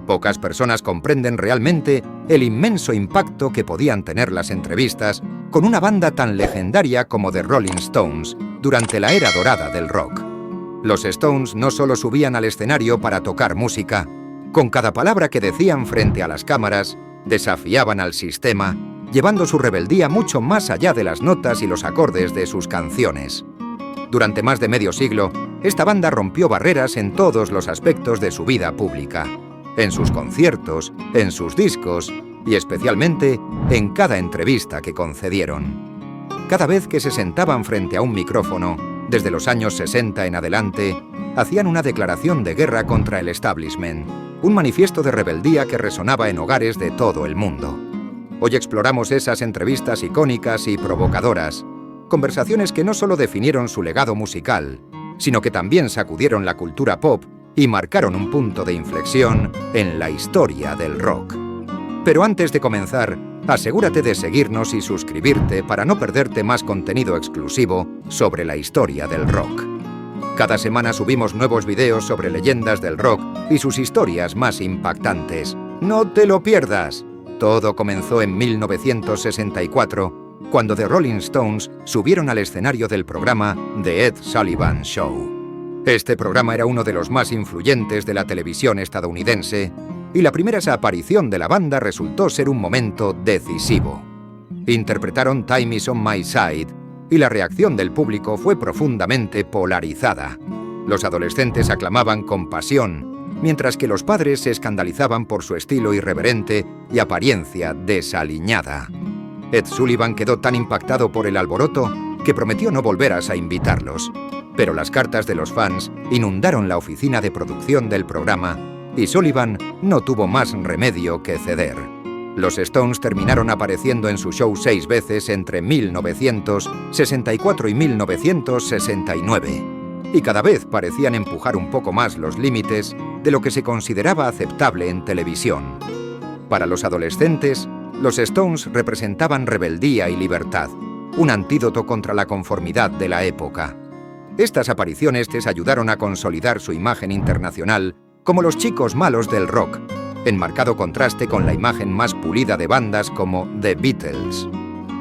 Pocas personas comprenden realmente el inmenso impacto que podían tener las entrevistas con una banda tan legendaria como The Rolling Stones durante la era dorada del rock. Los Stones no solo subían al escenario para tocar música, con cada palabra que decían frente a las cámaras, desafiaban al sistema, llevando su rebeldía mucho más allá de las notas y los acordes de sus canciones. Durante más de medio siglo, esta banda rompió barreras en todos los aspectos de su vida pública, en sus conciertos, en sus discos y especialmente en cada entrevista que concedieron. Cada vez que se sentaban frente a un micrófono, desde los años 60 en adelante, hacían una declaración de guerra contra el establishment, un manifiesto de rebeldía que resonaba en hogares de todo el mundo. Hoy exploramos esas entrevistas icónicas y provocadoras, conversaciones que no solo definieron su legado musical, sino que también sacudieron la cultura pop y marcaron un punto de inflexión en la historia del rock. Pero antes de comenzar, asegúrate de seguirnos y suscribirte para no perderte más contenido exclusivo sobre la historia del rock. Cada semana subimos nuevos videos sobre leyendas del rock y sus historias más impactantes. ¡No te lo pierdas! Todo comenzó en 1964, cuando The Rolling Stones subieron al escenario del programa The Ed Sullivan Show. Este programa era uno de los más influyentes de la televisión estadounidense y la primera aparición de la banda resultó ser un momento decisivo. Interpretaron Time Is On My Side y la reacción del público fue profundamente polarizada. Los adolescentes aclamaban con pasión, mientras que los padres se escandalizaban por su estilo irreverente y apariencia desaliñada. Ed Sullivan quedó tan impactado por el alboroto que prometió no volver a invitarlos. Pero las cartas de los fans inundaron la oficina de producción del programa y Sullivan no tuvo más remedio que ceder. Los Stones terminaron apareciendo en su show 6 veces entre 1964 y 1969, y cada vez parecían empujar un poco más los límites de lo que se consideraba aceptable en televisión. Para los adolescentes, los Stones representaban rebeldía y libertad, un antídoto contra la conformidad de la época. Estas apariciones les ayudaron a consolidar su imagen internacional como los chicos malos del rock, en marcado contraste con la imagen más pulida de bandas como The Beatles.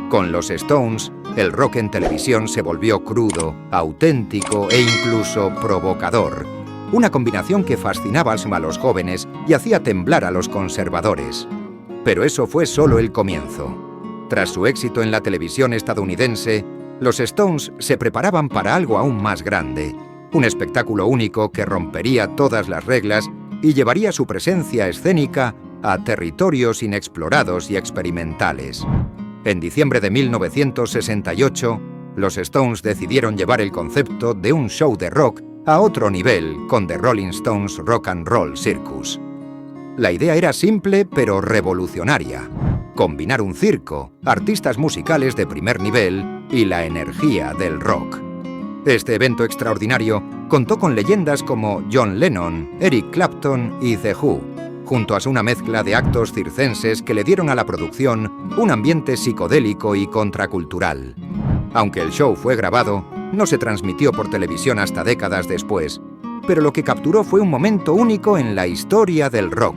Con los Stones, el rock en televisión se volvió crudo, auténtico e incluso provocador, una combinación que fascinaba a los jóvenes y hacía temblar a los conservadores. Pero eso fue solo el comienzo. Tras su éxito en la televisión estadounidense, los Stones se preparaban para algo aún más grande, un espectáculo único que rompería todas las reglas y llevaría su presencia escénica a territorios inexplorados y experimentales. En diciembre de 1968, los Stones decidieron llevar el concepto de un show de rock a otro nivel con The Rolling Stones Rock and Roll Circus. La idea era simple pero revolucionaria: combinar un circo, artistas musicales de primer nivel y la energía del rock. Este evento extraordinario contó con leyendas como John Lennon, Eric Clapton y The Who, junto a una mezcla de actos circenses que le dieron a la producción un ambiente psicodélico y contracultural. Aunque el show fue grabado, no se transmitió por televisión hasta décadas después, pero lo que capturó fue un momento único en la historia del rock.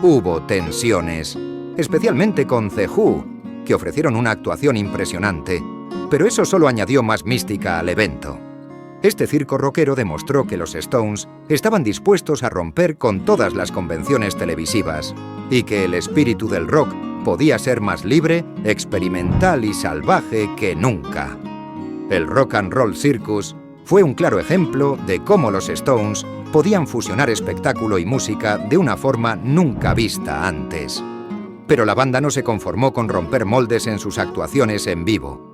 Hubo tensiones, especialmente con The Who, que ofrecieron una actuación impresionante, pero eso solo añadió más mística al evento. Este circo rockero demostró que los Stones estaban dispuestos a romper con todas las convenciones televisivas y que el espíritu del rock podía ser más libre, experimental y salvaje que nunca. El Rock and Roll Circus fue un claro ejemplo de cómo los Stones podían fusionar espectáculo y música de una forma nunca vista antes. Pero la banda no se conformó con romper moldes en sus actuaciones en vivo.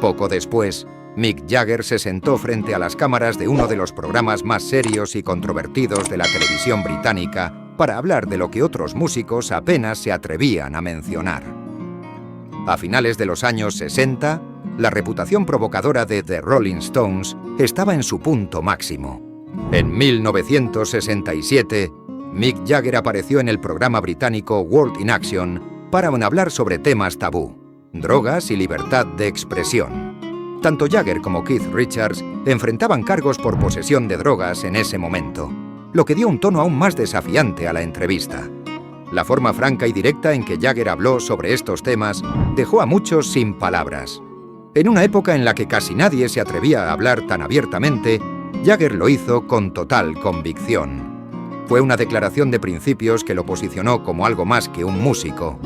Poco después, Mick Jagger se sentó frente a las cámaras de uno de los programas más serios y controvertidos de la televisión británica para hablar de lo que otros músicos apenas se atrevían a mencionar. A finales de los años 60, la reputación provocadora de The Rolling Stones estaba en su punto máximo. En 1967, Mick Jagger apareció en el programa británico World in Action para hablar sobre temas tabú, drogas y libertad de expresión. Tanto Jagger como Keith Richards enfrentaban cargos por posesión de drogas en ese momento, lo que dio un tono aún más desafiante a la entrevista. La forma franca y directa en que Jagger habló sobre estos temas dejó a muchos sin palabras. En una época en la que casi nadie se atrevía a hablar tan abiertamente, Jagger lo hizo con total convicción. Fue una declaración de principios que lo posicionó como algo más que un músico.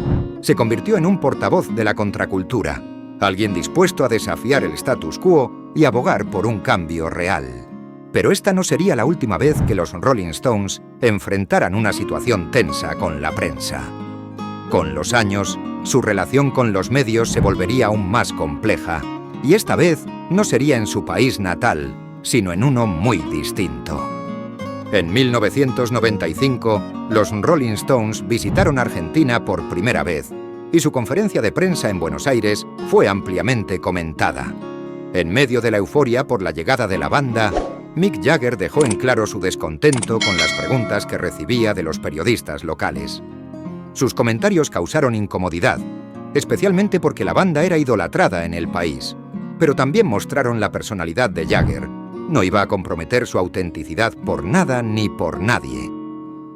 Se convirtió en un portavoz de la contracultura, alguien dispuesto a desafiar el status quo y abogar por un cambio real. Pero esta no sería la última vez que los Rolling Stones enfrentaran una situación tensa con la prensa. Con los años, su relación con los medios se volvería aún más compleja, y esta vez no sería en su país natal, sino en uno muy distinto. En 1995, los Rolling Stones visitaron Argentina por primera vez, y su conferencia de prensa en Buenos Aires fue ampliamente comentada. En medio de la euforia por la llegada de la banda, Mick Jagger dejó en claro su descontento con las preguntas que recibía de los periodistas locales. Sus comentarios causaron incomodidad, especialmente porque la banda era idolatrada en el país, pero también mostraron la personalidad de Jagger. No iba a comprometer su autenticidad por nada ni por nadie.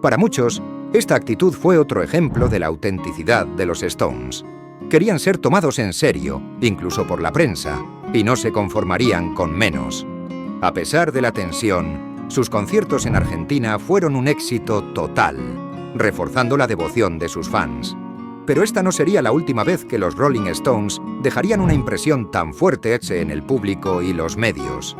Para muchos, esta actitud fue otro ejemplo de la autenticidad de los Stones. Querían ser tomados en serio, incluso por la prensa, y no se conformarían con menos. A pesar de la tensión, sus conciertos en Argentina fueron un éxito total, reforzando la devoción de sus fans. Pero esta no sería la última vez que los Rolling Stones dejarían una impresión tan fuerte en el público y los medios.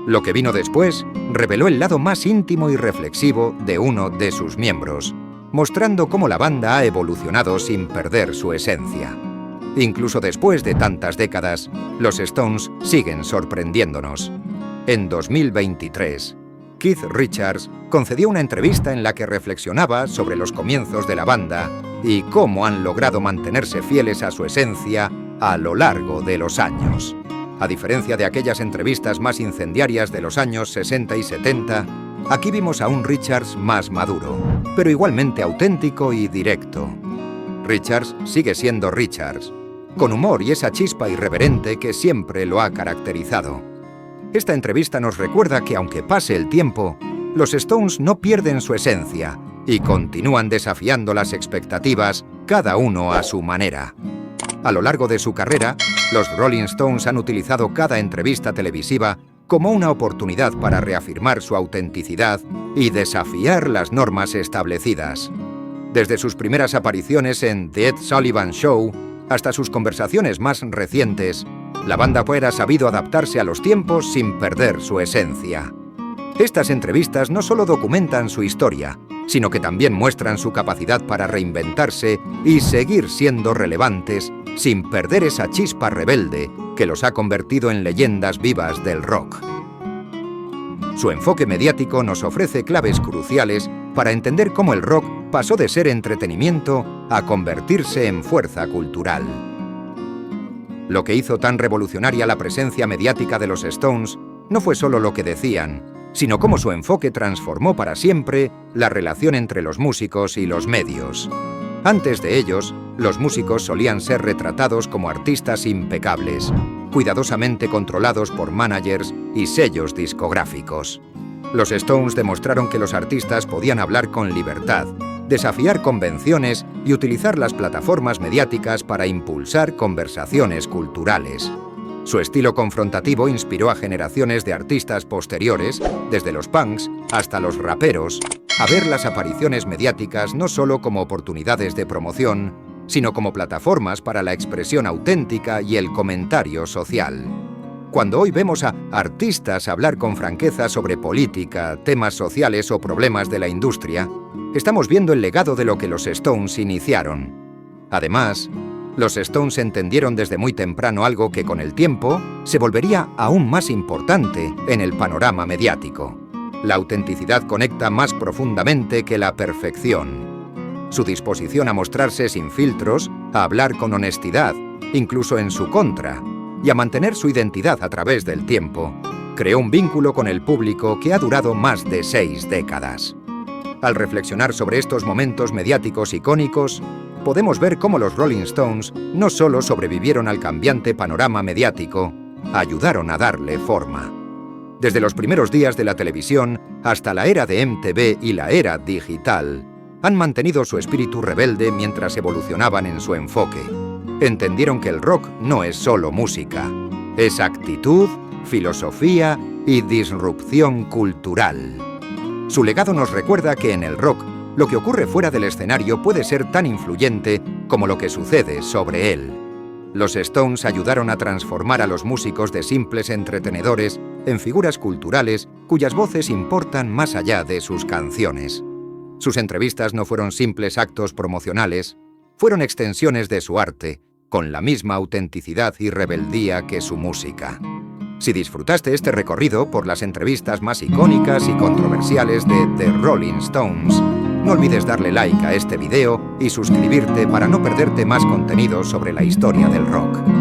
Lo que vino después reveló el lado más íntimo y reflexivo de uno de sus miembros, mostrando cómo la banda ha evolucionado sin perder su esencia. Incluso después de tantas décadas, los Stones siguen sorprendiéndonos. En 2023, Keith Richards concedió una entrevista en la que reflexionaba sobre los comienzos de la banda y cómo han logrado mantenerse fieles a su esencia a lo largo de los años. A diferencia de aquellas entrevistas más incendiarias de los años 60 y 70, aquí vimos a un Richards más maduro, pero igualmente auténtico y directo. Richards sigue siendo Richards, con humor y esa chispa irreverente que siempre lo ha caracterizado. Esta entrevista nos recuerda que aunque pase el tiempo, los Stones no pierden su esencia y continúan desafiando las expectativas, cada uno a su manera. A lo largo de su carrera, los Rolling Stones han utilizado cada entrevista televisiva como una oportunidad para reafirmar su autenticidad y desafiar las normas establecidas. Desde sus primeras apariciones en The Ed Sullivan Show hasta sus conversaciones más recientes, la banda ha sabido adaptarse a los tiempos sin perder su esencia. Estas entrevistas no solo documentan su historia, sino que también muestran su capacidad para reinventarse y seguir siendo relevantes sin perder esa chispa rebelde que los ha convertido en leyendas vivas del rock. Su enfoque mediático nos ofrece claves cruciales para entender cómo el rock pasó de ser entretenimiento a convertirse en fuerza cultural. Lo que hizo tan revolucionaria la presencia mediática de los Stones no fue solo lo que decían, sino cómo su enfoque transformó para siempre la relación entre los músicos y los medios. Antes de ellos, los músicos solían ser retratados como artistas impecables, cuidadosamente controlados por managers y sellos discográficos. Los Stones demostraron que los artistas podían hablar con libertad, desafiar convenciones y utilizar las plataformas mediáticas para impulsar conversaciones culturales. Su estilo confrontativo inspiró a generaciones de artistas posteriores, desde los punks hasta los raperos, a ver las apariciones mediáticas no solo como oportunidades de promoción, sino como plataformas para la expresión auténtica y el comentario social. Cuando hoy vemos a artistas hablar con franqueza sobre política, temas sociales o problemas de la industria, estamos viendo el legado de lo que los Stones iniciaron. Además, los Stones entendieron desde muy temprano algo que con el tiempo se volvería aún más importante en el panorama mediático. La autenticidad conecta más profundamente que la perfección. Su disposición a mostrarse sin filtros, a hablar con honestidad, incluso en su contra, y a mantener su identidad a través del tiempo, creó un vínculo con el público que ha durado más de 6 décadas. Al reflexionar sobre estos momentos mediáticos icónicos, podemos ver cómo los Rolling Stones no solo sobrevivieron al cambiante panorama mediático, ayudaron a darle forma. Desde los primeros días de la televisión hasta la era de MTV y la era digital, han mantenido su espíritu rebelde mientras evolucionaban en su enfoque. Entendieron que el rock no es solo música, es actitud, filosofía y disrupción cultural. Su legado nos recuerda que en el rock, lo que ocurre fuera del escenario puede ser tan influyente como lo que sucede sobre él. Los Stones ayudaron a transformar a los músicos de simples entretenedores en figuras culturales cuyas voces importan más allá de sus canciones. Sus entrevistas no fueron simples actos promocionales, fueron extensiones de su arte, con la misma autenticidad y rebeldía que su música. Si disfrutaste este recorrido por las entrevistas más icónicas y controversiales de The Rolling Stones, no olvides darle like a este video y suscribirte para no perderte más contenido sobre la historia del rock.